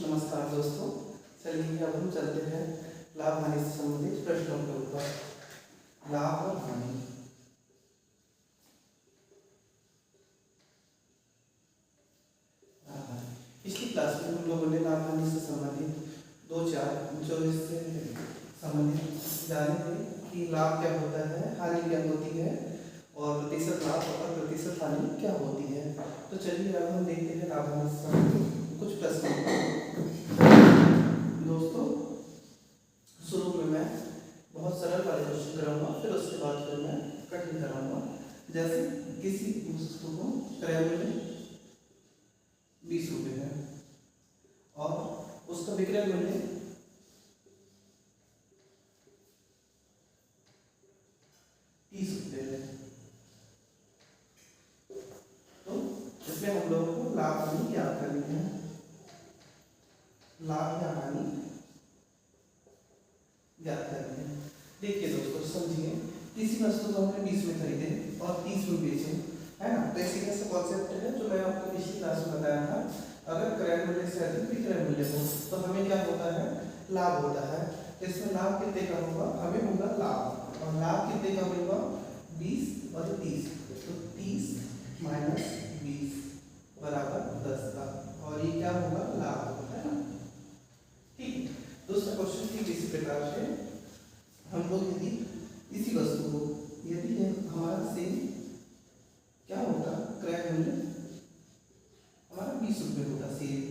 नमस्कार दोस्तों, चलिए अब हम चलते हैं लाभ हानि से संबंधित प्रश्नों के ऊपर। लाभ और हानि। पिछली क्लास में हम लोगों ने लाभ हानि से संबंधित 2-4 जो इससे संबंधित जाने थे कि लाभ क्या होता है, हानि क्या होती है और प्रतिशत लाभ और प्रतिशत हानि क्या होती है। तो चलिए अब हम देखते हैं लाभ हानि से संबंधित कुछ प्रश्न। दोस्तों, शुरू में मैं बहुत सरल वाले क्वेश्चन कराऊंगा, फिर उसके बाद फिर मैं कठिन कराऊंगा। जैसे किसी वस्तु को क्रय मूल्य 20 रुपये है और उसका विक्रय मूल्य 30 रुपये है, तो इसमें हम लोगों को लाभ हानि ज्ञात करनी है। लाभ या हानि ज्ञात करनी है। देखिए दोस्तों, समझिए, किसी वस्तु को हमने 20 में खरीदे और 30 में बेचे, है ना। तो इसी का कॉन्सेप्ट है जो मैं आपको पिछली क्लास में बताया था। अगर क्रय मूल्य से अधिक विक्रय मूल्य हो तो हमें क्या होता है, लाभ होता है। तो इसमें लाभ कितने का होगा, हमें होगा लाभ, और लाभ कितने का होगा 20 और 30, तो 30 माइनस 20 बराबर 10 का, और ये क्या होगा, लाभ, है ना। ठीक। दूसरा क्वेश्चन ठीक इसी प्रकार से हम लोग यदि इसी वस्तु को यदि हमारा सेल क्या होता, क्रय मूल्य हमारा 20 रुपये होता सेल,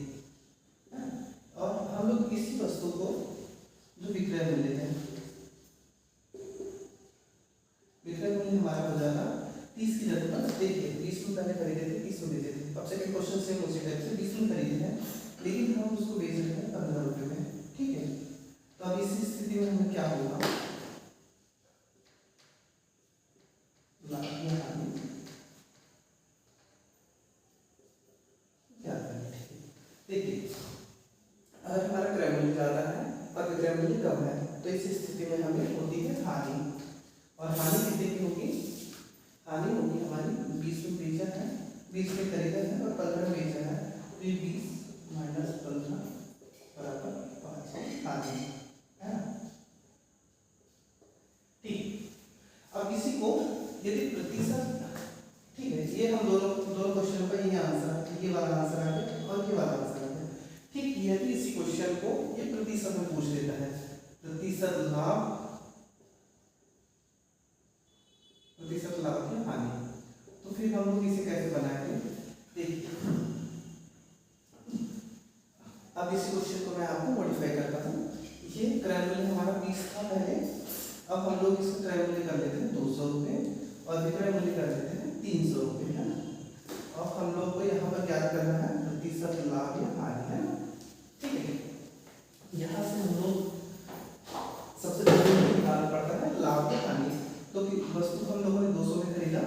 और हम लोग इसी वस्तु को जो विक्रय मूल्य है, विक्रय मूल्य हमारा हो जाएगा 30 की जगह। देखिए 20 में पहले खरीदे थे, 30 में बेचे थे। अब सेकंड क्वेश्चन सेम उसी टाइप से 20 में खरीदे हैं लेकिन हम उसको बेच रहे हैं 15 रुपये में, ठीक है। तो अब इस स्थिति में हमें क्या होगा, लाभ या हानि क्या करनी है। देखिए, अगर हमारा क्रय मूल्य ज्यादा है और विक्रय मूल्य कम है तो इस स्थिति में हमें होती है हानि, और हानि कितने की होगी, हानि होगी हमारी 20 में बेचा है, 20 में खरीदा है और 15 में बेचा है, तो ये 20 माइनस 15 बराबर 5 हानि, है ना। ठीक। अब इसी को यदि प्रतिशत, ठीक है, ये हम दोनों क्वेश्चन का ये आंसर है, ये वाला आंसर आ गया और ये वाला आंसर आ गया। ठीक, यदि इसी क्वेश्चन को ये प्रतिशत में पूछ लेता है, प्रतिशत लाभ, प्रतिशत लाभ की हानि, तो फिर हम लोग इसे कैसे बनाएंगे। देखिए, अब इस क्वेश्चन को मैं आपको मॉडिफाई करता हूँ। ये क्रय मूल्य हमारा 20 था पहले, अब हम लोग इसका क्रय मूल्य कर लेते हैं 200 रुपये और विक्रय मूल्य कर लेते हैं 300 रुपये, है ना। अब हम लोग को यहाँ पर ज्ञात करना है प्रतिशत लाभ या हानि, है ना। ठीक है, यहाँ से हम लोग सबसे पहले निकालना पड़ता है लाभ या हानि। तो वस्तु हम लोगों ने 200 में खरीदा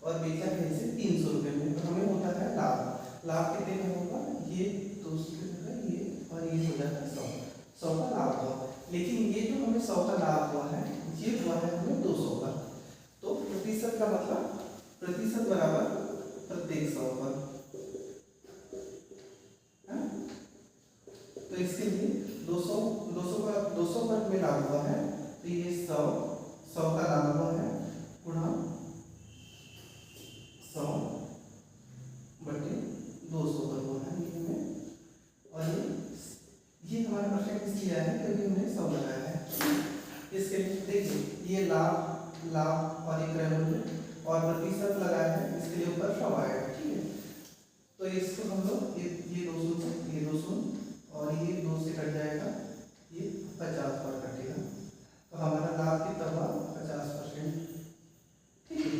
और बेचा है इसे 300 रुपये में, तो हमें होता है लाभ। लाभ कितने का होगा, ये 200 का, ये और ये हो जाता है 100 का लाभ हुआ। लेकिन ये जो हमें 100 का लाभ हुआ है, ये हुआ है हमें 200 का। तो प्रतिशत का मतलब प्रतिशत बराबर प्रत्येक 100 पर, है। तो इसके लिए 200 पर में लाभ हुआ है, तो ये 100 का लाभ हुआ है गुणा 100 बटे 200 पर हुआ है ये हमें, और ये हमारा परसेंट इसलिए आया है क्योंकि हमने 100 लगाया है। इसके लिए देखिए, ये लाभ और ये क्रय मूल्य और प्रतिशत लगाया है, इसके लिए ऊपर 100 आएगा, ठीक है। तो इसको हम लोग ये 200 से ये 200 और ये 2 से कट जाएगा, ये 50 पर कटेगा, तो हमारा लाभ कितना हुआ 50%, ठीक है।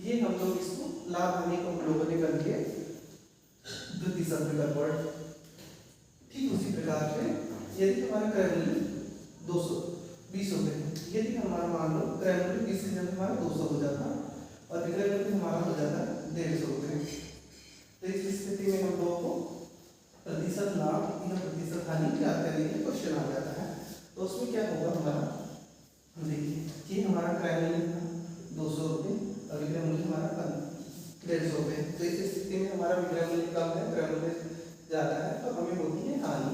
ये हम लोग इसको लाभ हानि को हम लोगों ने कर दिया प्रतिशत में कन्वर्ट। ठीक उसी प्रकार से यदि हमारा क्रय मूल्य 20 रुपये, यदि हमारा मान लो क्रय मूल्य 20 की जगह हमारा 200 हो जाता और विक्रय मूल्य हमारा हो जाता है 150 रुपये, तो इस स्थिति में हम लोगों को प्रतिशत लाभ या प्रतिशत हानि ज्ञात करने के क्वेश्चन आ जाता है। तो उसमें क्या होगा हमारा, देखिए, ये हमारा क्रय मूल्य था 200 रुपये और विक्रय मूल्य हमारा 150 रुपये, तो इस स्थिति में हमारा विक्रय मूल्य कम है, क्रय मूल्य ज्यादा है, तो हमें होती है हानि।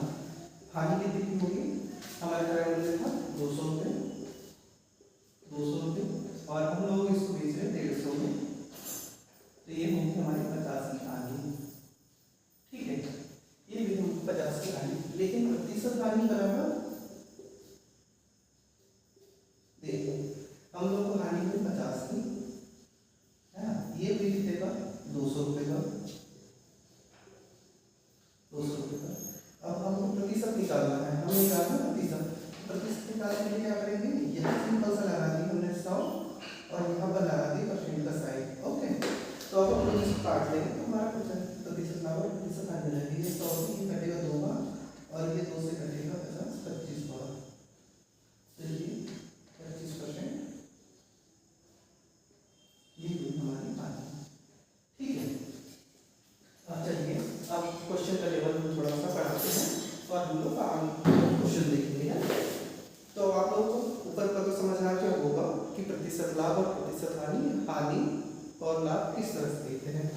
प्रतिशत हानि बराबर, देखो हम लोग को हानि हुई 50 की, है ना, ये भी कितने का 200 रुपये का, 200 रुपये का। अब हमको प्रतिशत निकालना है, हम निकालना प्रतिशत, प्रतिशत निकालने के लिए क्या करेंगे, यहाँ सिंपल सा लगा दी हमने 100 और यहाँ पर लगा दी परसेंट का साइन। ओके, तो अब हम लोग इसको काट लेंगे तो हमारा प्रतिशत लाभ और प्रतिशत आ जाएगा। ये 100 से कटेगा 2 बार और ये 2 से कटेगा 50 25 बार, तो ये 25% ये हुई हमारी हानि। ठीक है, अब चलिए अब क्वेश्चन का लेवल हम थोड़ा सा बढ़ाते हैं और हम लोग आगे क्वेश्चन देखेंगे। है तो आप लोगों को ऊपर का तो समझ आ गया होगा कि प्रतिशत लाभ और प्रतिशत हानि, हानि और लाभ किस तरह से देखते हैं।